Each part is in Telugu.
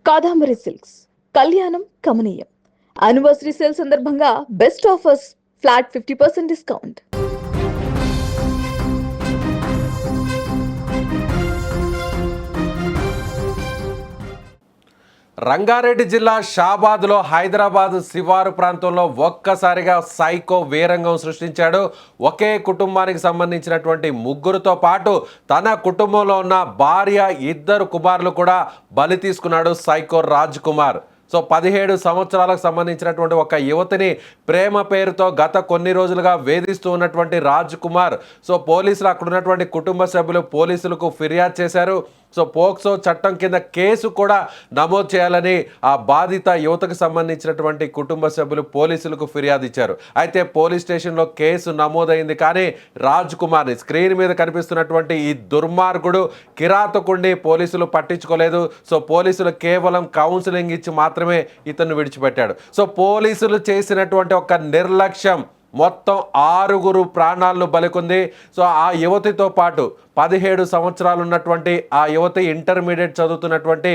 కాదాంబరి సిల్క్స్ కళ్యాణం కమనీయం యానివర్సరీ సేల్ సందర్భంగా best offers flat 50% discount. Rangareddy జిల్లా షాబాద్లో హైదరాబాద్ శివారు ప్రాంతంలో ఒక్కసారిగా సైకో వీరంగం సృష్టించాడు. ఒకే కుటుంబానికి సంబంధించినటువంటి ముగ్గురుతో పాటు తన కుటుంబంలో ఉన్న భార్య, 2 కుమారులు కూడా బలి తీసుకున్నాడు సైకో రాజ్ కుమార్. 17 సంవత్సరాలకు సంబంధించినటువంటి ఒక యువతిని ప్రేమ పేరుతో గత కొన్ని రోజులుగా వేధిస్తూ ఉన్నటువంటి రాజ్ కుమార్ పోలీసులు అక్కడ ఉన్నటువంటి కుటుంబ సభ్యులు పోలీసులకు ఫిర్యాదు చేశారు. పోక్సో చట్టం కింద కేసు కూడా నమోదు చేయాలని ఆ బాధిత యువతకు సంబంధించినటువంటి కుటుంబ సభ్యులు పోలీసులకు ఫిర్యాదు ఇచ్చారు. అయితే పోలీస్ స్టేషన్లో కేసు నమోదైంది, కానీ రాజ్ కుమార్ని స్క్రీన్ మీద కనిపిస్తున్నటువంటి ఈ దుర్మార్గుడు కిరాతకుండి పోలీసులు పట్టించుకోలేదు. పోలీసులు కేవలం కౌన్సిలింగ్ ఇచ్చి మాత్రమే ఇతన్ని విడిచిపెట్టాడు. పోలీసులు చేసినటువంటి ఒక నిర్లక్ష్యం మొత్తం 6 ప్రాణాలను బలికొంది. ఆ యువతితో పాటు 17 సంవత్సరాలు ఉన్నటువంటి ఆ యువతి, ఇంటర్మీడియట్ చదువుతున్నటువంటి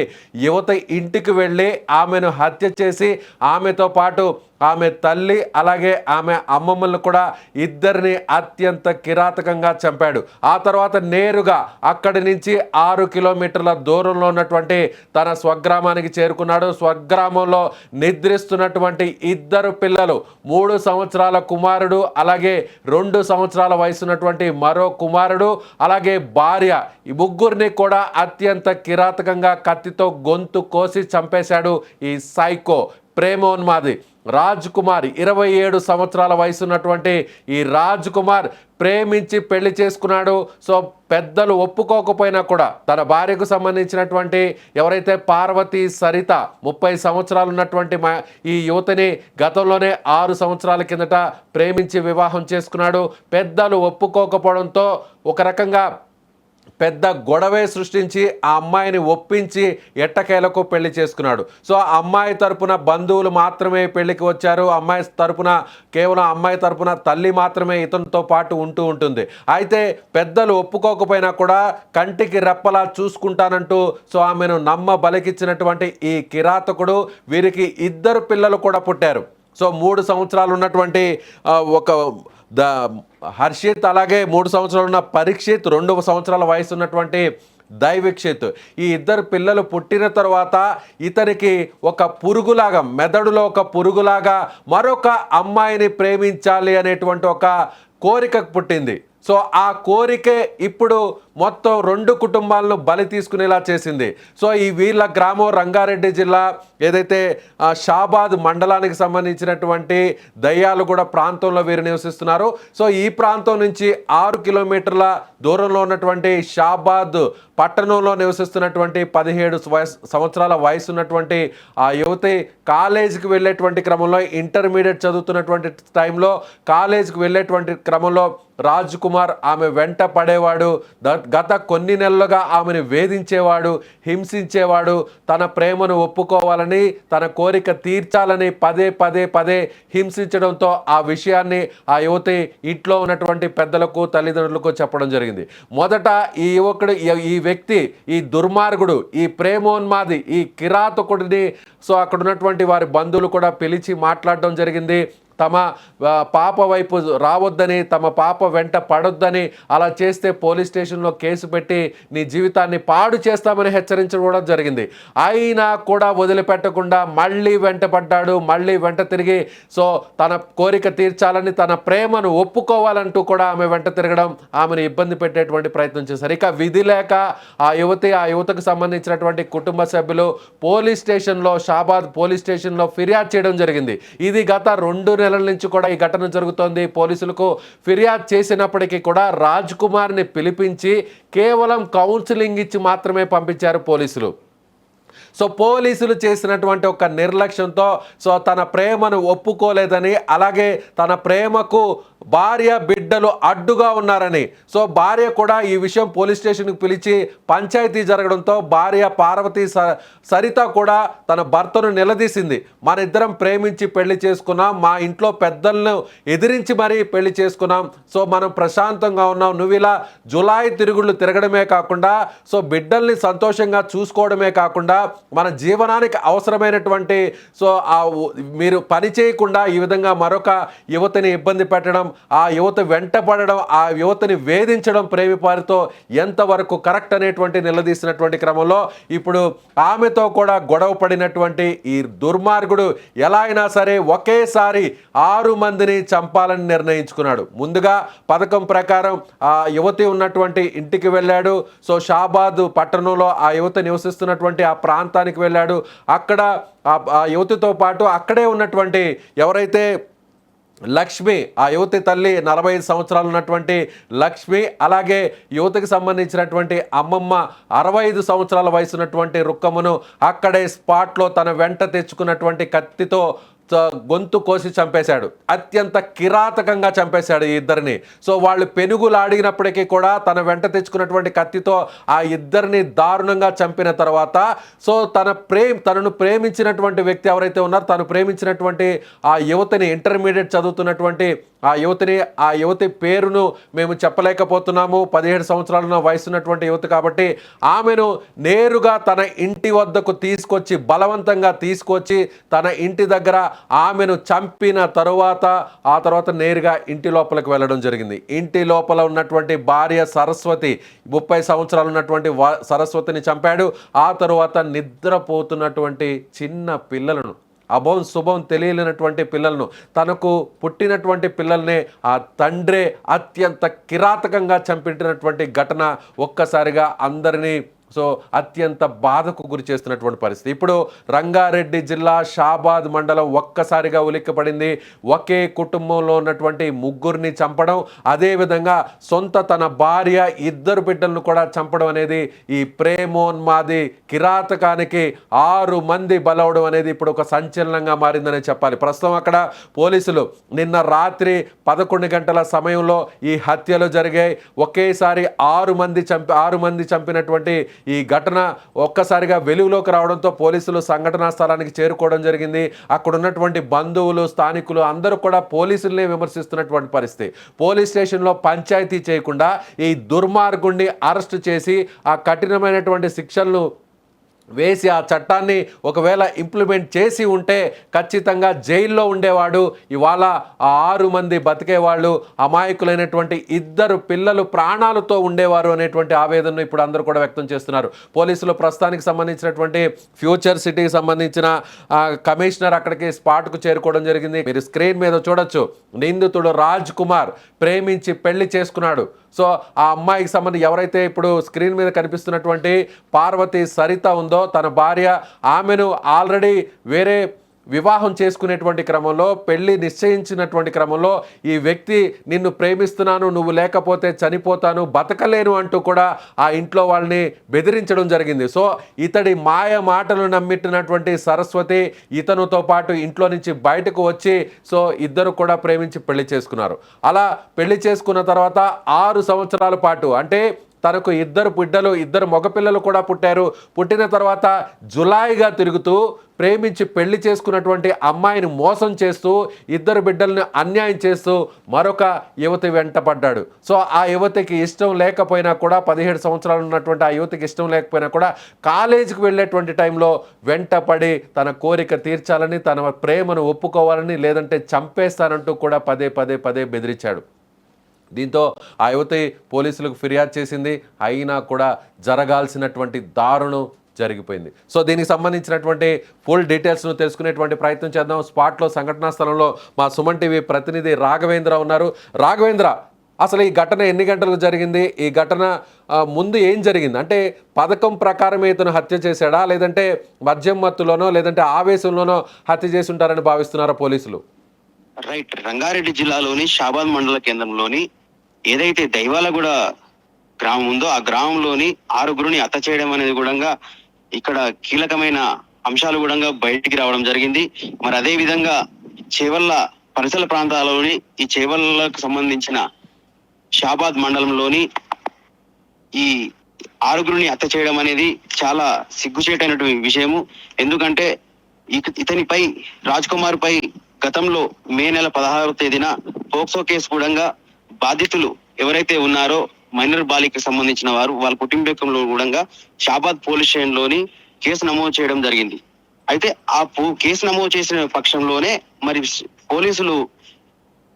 యువతి ఇంటికి వెళ్ళి ఆమెను హత్య చేసి ఆమెతో పాటు ఆమె తల్లి అలాగే ఆమె అమ్మమ్మలను కూడా ఇద్దరిని అత్యంత కిరాతకంగా చంపాడు. ఆ తర్వాత నేరుగా అక్కడి నుంచి 6 కిలోమీటర్ల దూరంలో ఉన్నటువంటి తన స్వగ్రామానికి చేరుకున్నాడు. స్వగ్రామంలో నిద్రిస్తున్నటువంటి 2 పిల్లలు, 3 సంవత్సరాల కుమారుడు అలాగే 2 సంవత్సరాల వయసున్నటువంటి మరో కుమారుడు అలాగే భార్య, ఈ ముగ్గురిని కూడా అత్యంత కిరాతకంగా కత్తితో గొంతు కోసి చంపేశాడు ఈ సైకో ప్రేమోన్మాది రాజ్ కుమార్. 27 సంవత్సరాల వయసున్నటువంటి ఈ రాజ్ కుమార్ ప్రేమించి పెళ్లి చేసుకున్నాడు. పెద్దలు ఒప్పుకోకపోయినా కూడా తన భార్యకు సంబంధించినటువంటి ఎవరైతే పార్వతి సరిత 30 సంవత్సరాలు ఉన్నటువంటి ఈ యువతిని గతంలోనే 6 సంవత్సరాల కిందట ప్రేమించి వివాహం చేసుకున్నాడు. పెద్దలు ఒప్పుకోకపోవడంతో ఒక రకంగా పెద్ద గొడవే సృష్టించి ఆ అమ్మాయిని ఒప్పించి ఎట్టకేలకు పెళ్లి చేసుకున్నాడు. ఆ అమ్మాయి తరపున బంధువులు మాత్రమే పెళ్లికి వచ్చారు. అమ్మాయి తరపున కేవలం అమ్మాయి తరపున తల్లి మాత్రమే ఇతనితో పాటు ఉంటుంది. అయితే పెద్దలు ఒప్పుకోకపోయినా కూడా కంటికి రెప్పలా చూసుకుంటానంటూ ఆమెను నమ్మ బలికిచ్చినటువంటి ఈ కిరాతకుడు వీరికి 2 పిల్లలు కూడా పుట్టారు. 3 సంవత్సరాలు ఉన్నటువంటి ఒక హర్షిత్ అలాగే 3 సంవత్సరాలు ఉన్న పరీక్షిత్, 2 సంవత్సరాల వయసు ఉన్నటువంటి దైవిక్షిత్. ఈ 2 పిల్లలు పుట్టిన తర్వాత ఇతనికి ఒక పురుగులాగా, మెదడులో ఒక పురుగులాగా మరొక అమ్మాయిని ప్రేమించాలి అనేటువంటి ఒక కోరిక పుట్టింది. ఆ కోరికే ఇప్పుడు మొత్తం 2 కుటుంబాలను బలి తీసుకునేలా చేసింది. ఈ వీళ్ళ గ్రామం రంగారెడ్డి జిల్లా ఏదైతే షాబాద్ మండలానికి సంబంధించినటువంటి దయ్యాలుగూడ ప్రాంతంలో వీరు నివసిస్తున్నారు. ఈ ప్రాంతం నుంచి 6 కిలోమీటర్ల దూరంలో ఉన్నటువంటి షాబాద్ పట్టణంలో నివసిస్తున్నటువంటి 17 సంవత్సరాల వయసు ఉన్నటువంటి ఆ యువతి కాలేజీకి వెళ్ళేటువంటి క్రమంలో, ఇంటర్మీడియట్ చదువుతున్నటువంటి టైంలో కాలేజీకి వెళ్ళేటువంటి క్రమంలో రాజ్ కుమార్ ఆమె వెంట పడేవాడు. గత కొన్ని నెలలుగా ఆమెను వేధించేవాడు, హింసించేవాడు. తన ప్రేమను ఒప్పుకోవాలని, తన కోరిక తీర్చాలని పదే హింసించడంతో ఆ విషయాన్ని ఆ యువతి ఇంట్లో ఉన్నటువంటి పెద్దలకు, తల్లిదండ్రులకు చెప్పడం జరిగింది. మొదట ఈ యువకుడు, ఈ వ్యక్తి, ఈ దుర్మార్గుడు, ఈ ప్రేమోన్మాది, ఈ కిరాతకుడిని అక్కడ ఉన్నటువంటి వారి బంధువులు కూడా పిలిచి మాట్లాడడం జరిగింది. తమ పాప వైపు రావద్దని, తమ పాప వెంట పడొద్దని, అలా చేస్తే పోలీస్ స్టేషన్లో కేసు పెట్టి నీ జీవితాన్ని పాడు చేస్తామని హెచ్చరించడం జరిగింది. అయినా కూడా వదిలిపెట్టకుండా మళ్ళీ వెంట పడ్డాడు. మళ్ళీ వెంట తిరిగి తన కోరిక తీర్చాలని, తన ప్రేమను ఒప్పుకోవాలంటూ కూడా ఆమె వెంట తిరగడం, ఆమెను ఇబ్బంది పెట్టేటువంటి ప్రయత్నం చేశారు. ఇక విధి లేక ఆ యువతకు సంబంధించినటువంటి కుటుంబ సభ్యులు పోలీస్ స్టేషన్లో, షాబాద్ పోలీస్ స్టేషన్లో ఫిర్యాదు చేయడం జరిగింది. ఇది గత 2 నెలల నుంచి కూడా ఈ ఘటన జరుగుతోంది. పోలీసులకు ఫిర్యాదు చేసినప్పటికీ కూడా రాజ్ కుమార్ని పిలిపించి కేవలం కౌన్సిలింగ్ ఇచ్చి మాత్రమే పంపించారు పోలీసులు. పోలీసులు చేసినటువంటి ఒక నిర్లక్ష్యంతో తన ప్రేమను ఒప్పుకోలేదని, అలాగే తన ప్రేమకు భార్య బిడ్డలు అడ్డుగా ఉన్నారని భార్య కూడా ఈ విషయం పోలీస్ స్టేషన్కి పిలిచి పంచాయతీ జరగడంతో భార్య పార్వతి సరిత కూడా తన భర్తను నిలదీసింది. మన ఇద్దరం ప్రేమించి పెళ్లి చేసుకున్నాం, మా ఇంట్లో పెద్దలను ఎదిరించి మరీ పెళ్లి చేసుకున్నాం, మనం ప్రశాంతంగా ఉన్నాం, నువ్వు ఇలా జులాయి తిరుగుళ్ళు తిరగడమే కాకుండా బిడ్డల్ని సంతోషంగా చూసుకోవడమే కాకుండా మన జీవనానికి అవసరమైనటువంటి సో మీరు పని చేయకుండా ఈ విధంగా మరొక యువతిని ఇబ్బంది పెట్టడం, ఆ యువత వెంట పడడం, ఆ యువతిని వేధించడం ప్రేమిపారితో ఎంతవరకు కరెక్ట్ అనేటువంటి నిలదీసినటువంటి క్రమంలో ఇప్పుడు ఆమెతో కూడా గొడవ పడినటువంటి ఈ దుర్మార్గుడు ఎలా అయినా సరే ఒకేసారి 6 మందిని చంపాలని నిర్ణయించుకున్నాడు. ముందుగా పథకం ప్రకారం ఆ యువతి ఉన్నటువంటి ఇంటికి వెళ్ళాడు. సో షాబాద్ పట్టణంలో ఆ యువత నివసిస్తున్నటువంటి ఆ ప్రాంతానికి వెళ్ళాడు. అక్కడ ఆ యువతితో పాటు అక్కడే ఉన్నటువంటి ఎవరైతే లక్ష్మి, ఆ యువతి తల్లి 45 సంవత్సరాలు ఉన్నటువంటి లక్ష్మి, అలాగే యువతికి సంబంధించినటువంటి అమ్మమ్మ 65 సంవత్సరాల వయసు ఉన్నటువంటి రుక్కమ్మను అక్కడే స్పాట్లో తన వెంట తెచ్చుకున్నటువంటి కత్తితో గొంతు కోసి చంపేశాడు. అత్యంత కిరాతకంగా చంపేశాడు ఈ ఇద్దరిని. సో వాళ్ళు పెనుగులాడినప్పటికీ కూడా తన వెంట తెచ్చుకున్నటువంటి కత్తితో ఆ ఇద్దరిని దారుణంగా చంపిన తర్వాత సో తనను ప్రేమించినటువంటి వ్యక్తి ఎవరైతే ఉన్నారో, తను ప్రేమించినటువంటి ఆ యువతిని, ఇంటర్మీడియట్ చదువుతున్నటువంటి ఆ యువతి పేరును మేము చెప్పలేకపోతున్నాము, 17 సంవత్సరాల వయసున్నటువంటి యువతి కాబట్టి ఆమెను నేరుగా తన ఇంటి వద్దకు తీసుకొచ్చి బలవంతంగా తీసుకొచ్చి తన ఇంటి దగ్గర ఆమెను చంపిన తరువాత ఆ తర్వాత నేరుగా ఇంటి లోపలికి వెళ్ళడం జరిగింది. ఇంటి లోపల ఉన్నటువంటి భార్య సరస్వతి, 30 సంవత్సరాలు ఉన్నటువంటి సరస్వతిని చంపాడు. ఆ తరువాత నిద్రపోతున్నటువంటి చిన్న పిల్లలను, అభం శుభం తెలియలేనటువంటి పిల్లలను, తనకు పుట్టినటువంటి పిల్లల్ని ఆ తండ్రే అత్యంత కిరాతకంగా చంపినటువంటి ఘటన ఒక్కసారిగా అందరినీ సో అత్యంత బాధకు గురి చేస్తున్నటువంటి పరిస్థితి. ఇప్పుడు రంగారెడ్డి జిల్లా షాబాద్ మండలం ఒక్కసారిగా ఉలిక్కిపడింది. ఒకే కుటుంబంలో ఉన్నటువంటి ముగ్గురిని చంపడం, అదేవిధంగా తన భార్య, 2 బిడ్డలను కూడా చంపడం అనేది ఈ ప్రేమోన్మాది కిరాతకానికి 6 మంది బలవడం అనేది ఇప్పుడు ఒక సంచలనంగా మారిందని చెప్పాలి. ప్రస్తుతం అక్కడ పోలీసులు నిన్న రాత్రి 11 గంటల సమయంలో ఈ హత్యలు జరిగాయి. ఒకేసారి 6 మంది చంపినటువంటి ఈ ఘటన ఒక్కసారిగా వెలుగులోకి రావడంతో పోలీసులు సంఘటనా స్థలానికి చేరుకోవడం జరిగింది. అక్కడ ఉన్నటువంటి బంధువులు, స్థానికులు అందరూ కూడా పోలీసులనే విమర్శిస్తున్నటువంటి పరిస్థితి. పోలీస్ స్టేషన్లో పంచాయతీ చేయకుండా ఈ దుర్మార్గుణ్ణి అరెస్ట్ చేసి ఆ కఠినమైనటువంటి శిక్షలను వేసి ఆ చట్టాన్ని ఒకవేళ ఇంప్లిమెంట్ చేసి ఉంటే ఖచ్చితంగా జైల్లో ఉండేవాడు. ఇవాళ ఆ 6 మంది బతికేవాళ్ళు, అమాయకులైనటువంటి 2 పిల్లలు ప్రాణాలతో ఉండేవారు అనేటువంటి ఆవేదనను ఇప్పుడు అందరూ కూడా వ్యక్తం చేస్తున్నారు. పోలీసులు ప్రస్తుతానికి సంబంధించినటువంటి ఫ్యూచర్ సిటీకి సంబంధించిన కమిషనర్ అక్కడికి స్పాట్కు చేరుకోవడం జరిగింది. మీరు స్క్రీన్ మీద చూడొచ్చు. నిందితుడు రాజ్ కుమార్ ప్రేమించి పెళ్లి చేసుకున్నాడు. సో ఆ అమ్మాయికి సంబంధించి ఎవరైతే ఇప్పుడు స్క్రీన్ మీద కనిపిస్తున్నటువంటి పార్వతి సరిత ఉందో, తన భార్య, ఆమెను ఆల్రెడీ వేరే వివాహం చేసుకునేటువంటి క్రమంలో, పెళ్లి నిశ్చయించినటువంటి క్రమంలో ఈ వ్యక్తి నిన్ను ప్రేమిస్తున్నాను, నువ్వు లేకపోతే చనిపోతాను, బతకలేను అంటూ కూడా ఆ ఇంట్లో వాళ్ళని బెదిరించడం జరిగింది. సో ఇతడి మాయ మాటలు నమ్మిట్టినటువంటి సరస్వతి ఇతనుతో పాటు ఇంట్లో నుంచి బయటకు వచ్చి సో ఇద్దరు కూడా ప్రేమించి పెళ్లి చేసుకున్నారు. అలా పెళ్లి చేసుకున్న తర్వాత 6 సంవత్సరాల పాటు, అంటే తనకు 2 బిడ్డలు, 2 మగపిల్లలు కూడా పుట్టారు. పుట్టిన తర్వాత జులాయిగా తిరుగుతూ ప్రేమించి పెళ్లి చేసుకున్నటువంటి అమ్మాయిని మోసం చేస్తూ 2 బిడ్డలను అన్యాయం చేస్తూ మరొక యువతి వెంట పడ్డాడు. సో ఆ యువతికి ఇష్టం లేకపోయినా కూడా, 17 సంవత్సరాలు ఉన్నటువంటి ఆ యువతికి ఇష్టం లేకపోయినా కూడా కాలేజీకి వెళ్ళేటువంటి టైంలో వెంట పడి తన కోరిక తీర్చాలని, తన ప్రేమను ఒప్పుకోవాలని, లేదంటే చంపేస్తానంటూ కూడా పదే బెదిరించాడు. దీంతో ఆ యువతి పోలీసులకు ఫిర్యాదు చేసింది. అయినా కూడా జరగాల్సినటువంటి దారుణం జరిగిపోయింది. సో దీనికి సంబంధించినటువంటి ఫుల్ డీటెయిల్స్ను తెలుసుకునేటువంటి ప్రయత్నం చేద్దాం. స్పాట్లో సంఘటనా స్థలంలో మా సుమన్ టీవీ ప్రతినిధి రాఘవేంద్ర ఉన్నారు. రాఘవేంద్ర, అసలు ఈ ఘటన ఎన్ని గంటలకు జరిగింది? ఈ ఘటన ముందు ఏం జరిగింది? అంటే పథకం ప్రకారమే ఇతను హత్య చేశాడా, లేదంటే మద్యం మత్తులోనో లేదంటే ఆవేశంలోనో హత్య చేసి ఉంటారని భావిస్తున్నారా పోలీసులు? రైట్. రంగారెడ్డి జిల్లాలోని షాబాద్ మండల కేంద్రంలోని ఏదైతే దైవాలగూడ గ్రామం ఉందో ఆ గ్రామంలోని 6గురిని హత్య చేయడం అనేది కూడా ఇక్కడ కీలకమైన అంశాలు కూడా బయటికి రావడం జరిగింది. మరి అదే విధంగా చేవల్ల పరిసర ప్రాంతాలలోని ఈ చేవల్లకు సంబంధించిన షాబాద్ మండలంలోని ఈ 6గురిని హత్య చేయడం అనేది చాలా సిగ్గుచేటైనటువంటి విషయము. ఎందుకంటే ఇతనిపై, రాజ్ కుమార్ పై గతంలో మే నెల 16వ తేదీన పోక్సో కేసు కూడా బాధితులు ఎవరైతే ఉన్నారో మైనర్ బాలికకు సంబంధించిన వారు, వాళ్ళ కుటుంబంలో కూడా షాబాద్ పోలీస్ స్టేషన్ లోని కేసు నమోదు చేయడం జరిగింది. అయితే ఆ కేసు నమోదు చేసిన పక్షంలోనే మరి పోలీసులు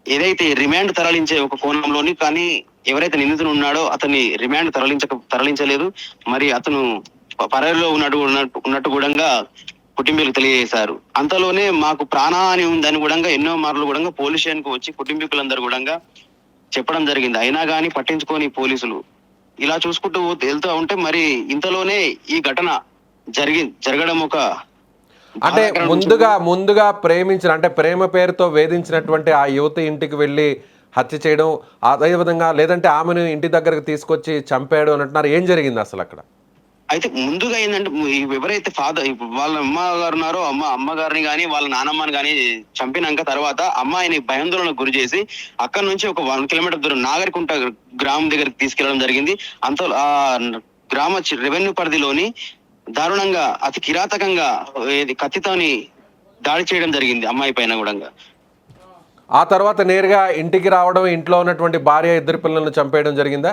ఏదైతే రిమాండ్ తరలించే ఒక కోణంలోని, కానీ ఎవరైతే నిందితుడు ఉన్నాడో అతన్ని రిమాండ్ తరలించలేదు. మరి అతను పరారీలో ఉన్నట్టు కూడా కుటుంబీకులకు తెలియజేశారు. అంతలోనే మాకు ప్రాణహాని ఉందని కూడా ఎన్నో మార్లు కూడా పోలీస్ స్టేషన్కు వచ్చి కుటుంబీకులందరూ కూడా చెప్పడం జరిగింది. అయినా కానీ పట్టించుకొని పోలీసులు ఇలా చూసుకుంటూ వెళ్తూ ఉంటే మరి ఇంతలోనే ఈ ఘటన జరగడం ఒక అంటే ముందుగా ప్రేమించిన, అంటే ప్రేమ పేరుతో వేధించినటువంటి ఆ యువతి ఇంటికి వెళ్ళి హత్య చేయడం, అదేవిధంగా లేదంటే ఆమెను ఇంటి దగ్గరకు తీసుకొచ్చి చంపాడు అని అంటున్నారు. ఏం జరిగింది అసలు అక్కడ? అయితే ముందుగా ఏంటంటే ఎవరైతే ఫాదర్ వాళ్ళ అమ్మగారు ఉన్నారో అమ్మగారిని కానీ వాళ్ళ నానమ్మని కానీ చంపినాక తర్వాత అమ్మాయిని భయాందోళనకు గురి చేసి అక్కడ నుంచి ఒక 1 కిలోమీటర్ దూరం నాగరికుంట గ్రామం దగ్గరికి తీసుకెళ్లడం జరిగింది. అంత ఆ గ్రామ రెవెన్యూ పరిధిలోని దారుణంగా అతి కిరాతకంగా కత్తితోని దాడి చేయడం జరిగింది అమ్మాయి పైన కూడా. ఆ తర్వాత నేరుగా ఇంటికి రావడం, ఇంట్లో ఉన్నటువంటి భార్య, 2 పిల్లలను చంపేయడం జరిగిందా?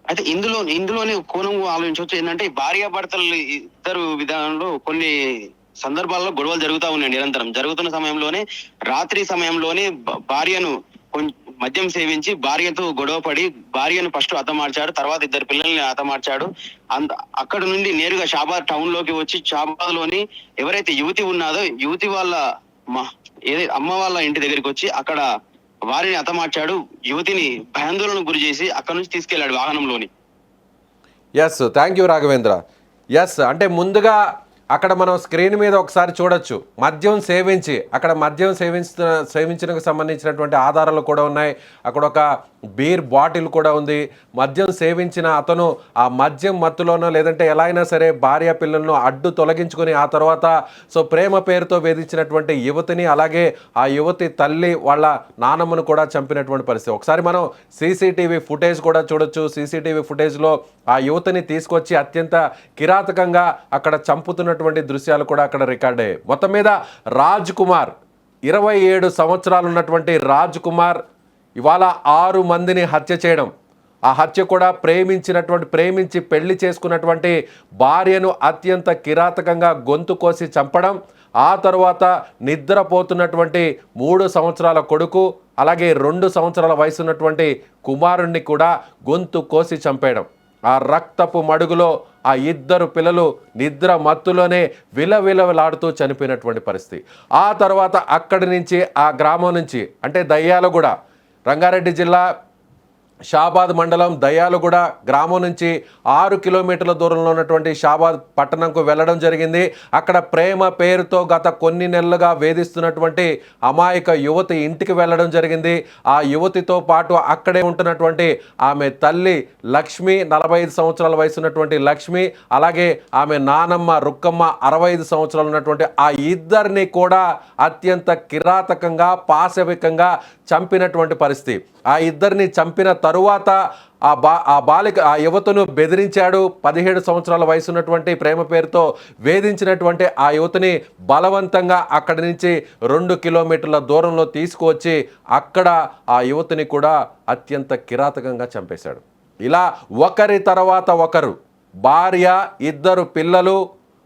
అయితే ఇందులోనే కోణం ఆలోచించవచ్చు. ఏంటంటే భార్యాభర్తలు ఇద్దరు విధానంలో కొన్ని సందర్భాల్లో గొడవలు జరుగుతూ ఉన్నాయి. నిరంతరం జరుగుతున్న సమయంలోనే రాత్రి సమయంలోనే భార్యను మద్యం సేవించి భార్యతో గొడవ పడి భార్యను ఫస్ట్ హతమార్చాడు, తర్వాత 2 పిల్లల్ని హతమార్చాడు. అక్కడ నుండి నేరుగా షాబాద్ టౌన్ లోకి వచ్చి షాబాద్ లోని ఎవరైతే యువతి ఉన్నాదో యువతి వాళ్ళ అమ్మ వాళ్ళ ఇంటి దగ్గరికి వచ్చి అక్కడ వారిని హతమార్చాడు. యువతిని భయాందోళనకు గురి చేసి అక్కడ నుంచి తీసుకెళ్లాడు వాహనంలోని. Yes, thank you Raghavendra. Yes, అంటే ముందుగా అక్కడ మనం స్క్రీన్ మీద ఒకసారి చూడొచ్చు, మద్యం సేవించి, అక్కడ మద్యం సేవించడానికి సంబంధించినటువంటి ఆధారాలు కూడా ఉన్నాయి. అక్కడ ఒక బీర్ బాటిల్ కూడా ఉంది. మద్యం సేవించిన అతను ఆ మద్యం మత్తులోనో లేదంటే ఎలా అయినా సరే భార్య పిల్లలను అడ్డు తొలగించుకొని ఆ తర్వాత ప్రేమ పేరుతో వేధించినటువంటి యువతిని, అలాగే ఆ యువతి తల్లి వాళ్ళ నానమ్మను కూడా చంపినటువంటి పరిస్థితి. ఒకసారి మనం సీసీటీవీ ఫుటేజ్ కూడా చూడొచ్చు. సీసీటీవీ ఫుటేజ్లో ఆ యువతిని తీసుకొచ్చి అత్యంత కిరాతకంగా అక్కడ చంపుతున్నటువంటి దృశ్యాలు కూడా అక్కడ రికార్డ్ అయ్యాయి. మొత్తం మీద రాజ్ కుమార్, 27 సంవత్సరాలు ఉన్నటువంటి రాజ్ కుమార్ ఇవాళ 6 మందిని హత్య చేయడం, ఆ హత్య కూడా ప్రేమించి పెళ్లి చేసుకున్నటువంటి భార్యను అత్యంత కిరాతకంగా గొంతు కోసి చంపడం, ఆ తర్వాత నిద్రపోతున్నటువంటి 3 సంవత్సరాల కొడుకు అలాగే 2 సంవత్సరాల వయసు ఉన్నటువంటి కుమారుణ్ణి కూడా గొంతు కోసి చంపేయడం. ఆ రక్తపు మడుగులో ఆ 2 పిల్లలు నిద్ర మత్తులోనే విలవిలలాడుతూ చనిపోయినటువంటి పరిస్థితి. ఆ తర్వాత అక్కడి నుంచి ఆ గ్రామం నుంచి, అంటే దయ్యాలగూడ, రంగారెడ్డి జిల్లా షాబాద్ మండలం దయ్యాలగూడ గ్రామం నుంచి 6 కిలోమీటర్ల దూరంలో ఉన్నటువంటి షాబాద్ పట్టణంకు వెళ్ళడం జరిగింది. అక్కడ ప్రేమ పేరుతో గత కొన్ని నెలలుగా వేధిస్తున్నటువంటి అమాయక యువతి ఇంటికి వెళ్ళడం జరిగింది. ఆ యువతితో పాటు అక్కడే ఉంటున్నటువంటి ఆమె తల్లి లక్ష్మి, 45 సంవత్సరాల వయసు ఉన్నటువంటి లక్ష్మి, అలాగే ఆమె నానమ్మ రుక్కమ్మ, 65 సంవత్సరాలు ఉన్నటువంటి ఆ ఇద్దరిని కూడా అత్యంత కిరాతకంగా పాశవికంగా చంపినటువంటి పరిస్థితి. ఆ ఇద్దరిని చంపిన తరువాత ఆ యువతను బెదిరించాడు. 17 సంవత్సరాల వయసు ఉన్నటువంటి ప్రేమ పేరుతో వేధించినటువంటి ఆ యువతిని బలవంతంగా అక్కడి నుంచి 2 కిలోమీటర్ల దూరంలో తీసుకువచ్చి అక్కడ ఆ యువతిని కూడా అత్యంత కిరాతకంగా చంపేశాడు. ఇలా ఒకరి తర్వాత ఒకరు, భార్య, 2 పిల్లలు,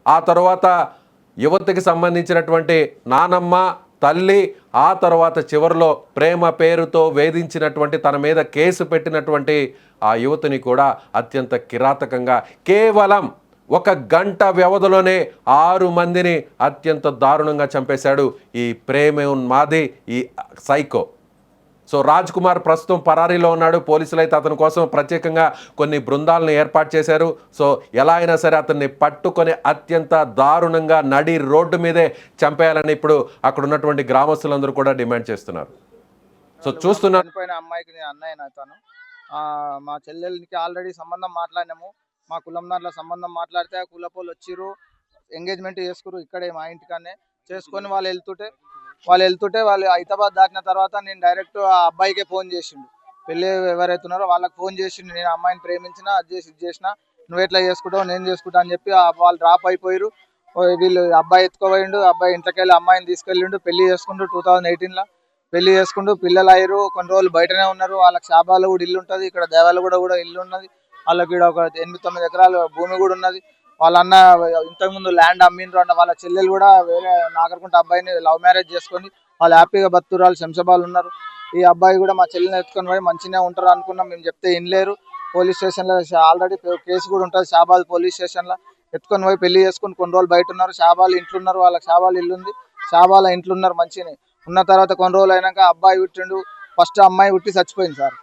ఆ తర్వాత యువతికి సంబంధించినటువంటి నానమ్మ, తల్లి, ఆ తర్వాత చివరిలో ప్రేమ పేరుతో వేధించినటువంటి, తన మీద కేసు పెట్టినటువంటి ఆ యువతిని కూడా అత్యంత కిరాతకంగా కేవలం 1 గంట వ్యవధిలోనే 6 మందిని అత్యంత దారుణంగా చంపేశాడు ఈ ప్రేమోన్మాది, ఈ సైకో. రాజ్ కుమార్ ప్రస్తుతం పరారీలో ఉన్నాడు. పోలీసులు అయితే అతని కోసం ప్రత్యేకంగా కొన్ని బృందాలను ఏర్పాటు చేశారు. ఎలా అయినా సరే అతన్ని పట్టుకొని అత్యంత దారుణంగా నడి రోడ్డు మీదే చంపేయాలని ఇప్పుడు అక్కడ ఉన్నటువంటి గ్రామస్తులందరూ కూడా డిమాండ్ చేస్తున్నారు. చూస్తున్నారు. చనిపోయిన అమ్మాయికి నేను అన్నయ్య తను. మా చెల్లెలకి ఆల్రెడీ సంబంధం మాట్లాడినాము. మా కులందారుల సంబంధం మాట్లాడితే ఆ కులపోళ్ళు వచ్చిర్రు, ఎంగేజ్మెంట్ చేసుకురు. ఇక్కడే మా ఇంటికాన్నే చేసుకొని వాళ్ళు వెళ్తుంటే వాళ్ళు హైదరాబాద్ దాటిన తర్వాత నేను డైరెక్ట్ ఆ అబ్బాయికే ఫోన్ చేసిండు. పెళ్ళి ఎవరైతే ఉన్నారో వాళ్ళకి ఫోన్ చేసిండు. నేను అమ్మాయిని ప్రేమించిన, అది చేసి ఇది చేసిన, నువ్వు ఎట్లా చేసుకుంటావు, నేను చేసుకుంటా అని చెప్పి వాళ్ళు డ్రాప్ అయిపోయారు. వీళ్ళు అబ్బాయి ఎత్తుకోపోయిండు. అబ్బాయి ఇంట్లోకి వెళ్ళి అమ్మాయిని తీసుకెళ్ళిండు. పెళ్లి చేసుకుంటూ 2018లో పెళ్లి చేసుకుంటూ పిల్లలు అయ్యారు. కొన్ని రోజులు బయటనే ఉన్నారు. వాళ్ళకి షాబాలో కూడా ఇల్లు ఉంటుంది, ఇక్కడ దేవాలగూడ కూడా ఇల్లు ఉన్నది. వాళ్ళకి ఒక 8-9 ఎకరాల భూమి కూడా ఉన్నది. వాళ్ళ అన్న ఇంతకుముందు ల్యాండ్ అమ్మిండ్రు అన్న, వాళ్ళ చెల్లెలు కూడా వేరే నాగర్కుంట అబ్బాయిని లవ్ మ్యారేజ్ చేసుకొని వాళ్ళు హ్యాపీగా బతుకురాలు శంషాబాద్ ఉన్నారు. ఈ అబ్బాయి కూడా మా చెల్లిని ఎత్తుకొని పోయి మంచిగానే ఉంటారు అనుకున్నాం. మేము చెప్తే వినలేరు. పోలీస్ స్టేషన్లో ఆల్రెడీ కేసు కూడా ఉంటుంది షాబాద్ పోలీస్ స్టేషన్లో. ఎత్తుకొని పోయి పెళ్లి చేసుకుని కొన్ని రోజులు బయట ఉన్నారు. షాబాద్ ఇంట్లో ఉన్నారు. వాళ్ళకి షాబాద్ ఇల్లు ఉంది. షాబాద్ ఇంట్లో ఉన్నారు మంచిగానే ఉన్న తర్వాత కొన్ని రోజులు అయినాక అబ్బాయి పుట్టిండు. ఫస్ట్ అమ్మాయి పుట్టి చచ్చిపోయింది సార్.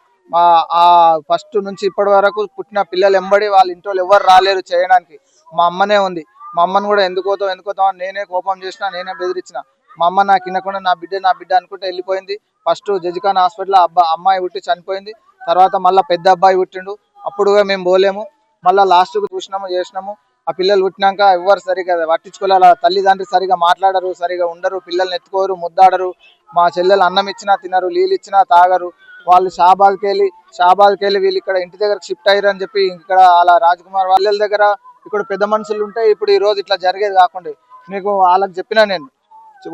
ఆ ఫస్ట్ నుంచి ఇప్పటి వరకు పుట్టిన పిల్లలు ఎంబడి వాళ్ళ ఇంట్లో ఎవరు రాలేరు చేయడానికి. మా అమ్మనే ఉంది. మా అమ్మని కూడా ఎందుకు పోతావు అని నేనే కోపం చేసిన, నేనే బెదిరించిన. మా అమ్మ నాకు వినకుండా నా బిడ్డ అనుకుంటే వెళ్ళిపోయింది. ఫస్ట్ జజిఖాన్ హాస్పిటల్లో అమ్మాయి పుట్టి చనిపోయింది. తర్వాత మళ్ళీ పెద్ద అబ్బాయి పుట్టిండు. అప్పుడు మేము పోలేము. మళ్ళీ లాస్ట్కు చూసినాము చేసినాము. ఆ పిల్లలు పుట్టినాక ఎవరు సరిగా పట్టించుకోవాలి. తల్లిదండ్రి సరిగా మాట్లాడరు, సరిగా ఉండరు, పిల్లల్ని ఎత్తుకోరు, ముద్దాడరు. మా చెల్లెలు అన్నం ఇచ్చినా తినరు, నీళ్ళు ఇచ్చినా తాగరు. వాళ్ళు షాబాద్కి వెళ్ళి వీళ్ళు ఇక్కడ ఇంటి దగ్గర షిఫ్ట్ అయ్యారు అని చెప్పి ఇక్కడ అలా రాజ్కుమార్ వాళ్ళ దగ్గర ఇక్కడ పెద్ద మనుషులు ఉంటే ఇప్పుడు ఈ రోజు ఇట్లా జరిగేది కాకుండా మీకు వాళ్ళకి చెప్పినా నేను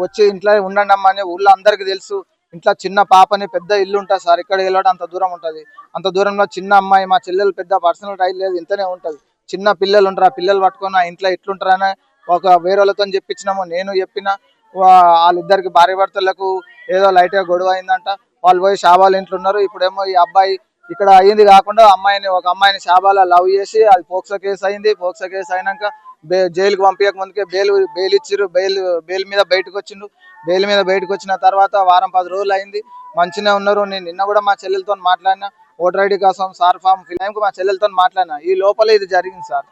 వచ్చి ఇంట్లో ఉండండి అమ్మా అని. ఊళ్ళో అందరికి తెలుసు. ఇంట్లో చిన్న పాపని పెద్ద ఇల్లు ఉంటుంది సార్. ఇక్కడ వెళ్ళడం అంత దూరం ఉంటుంది. అంత దూరంలో చిన్న అమ్మాయి మా చెల్లెలు పెద్ద పర్సనల్ టైల్ లేదు, ఇంతనే ఉంటుంది. చిన్న పిల్లలు ఉంటారు. ఆ పిల్లలు పట్టుకొని ఆ ఇంట్లో ఎట్లుంటారని ఒక వేరే వాళ్ళతో చెప్పించినాము. నేను చెప్పిన వాళ్ళిద్దరికి భార్య భర్తలకు ఏదో లైట్గా గొడవ అయిందంట. వాళ్ళు పోయి షాబాల్ ఇంట్లో ఉన్నారు. ఇప్పుడేమో ఈ అబ్బాయి ఇక్కడ అయ్యింది కాకుండా ఒక అమ్మాయిని షాబాలో లవ్ చేసి అది పోక్సో కేసు అయింది. పోక్సో కేసు అయినాక జైలుకి పంపించక ముందుకే బెయిల్ ఇచ్చిర్రు. బెయిల్ మీద బయటకు వచ్చిండు. బెయిల్ మీద బయటకు వచ్చిన తర్వాత వారం 10 రోజులు అయింది. మంచిగా ఉన్నారు. నేను నిన్న కూడా మా చెల్లెలతో మాట్లాడినా. ఓటర్ ఐడి కోసం సార్ ఫామ్ ఫిల్ మా చెల్లెలతో మాట్లాడినా. ఈ లోపల ఇది జరిగింది సార్.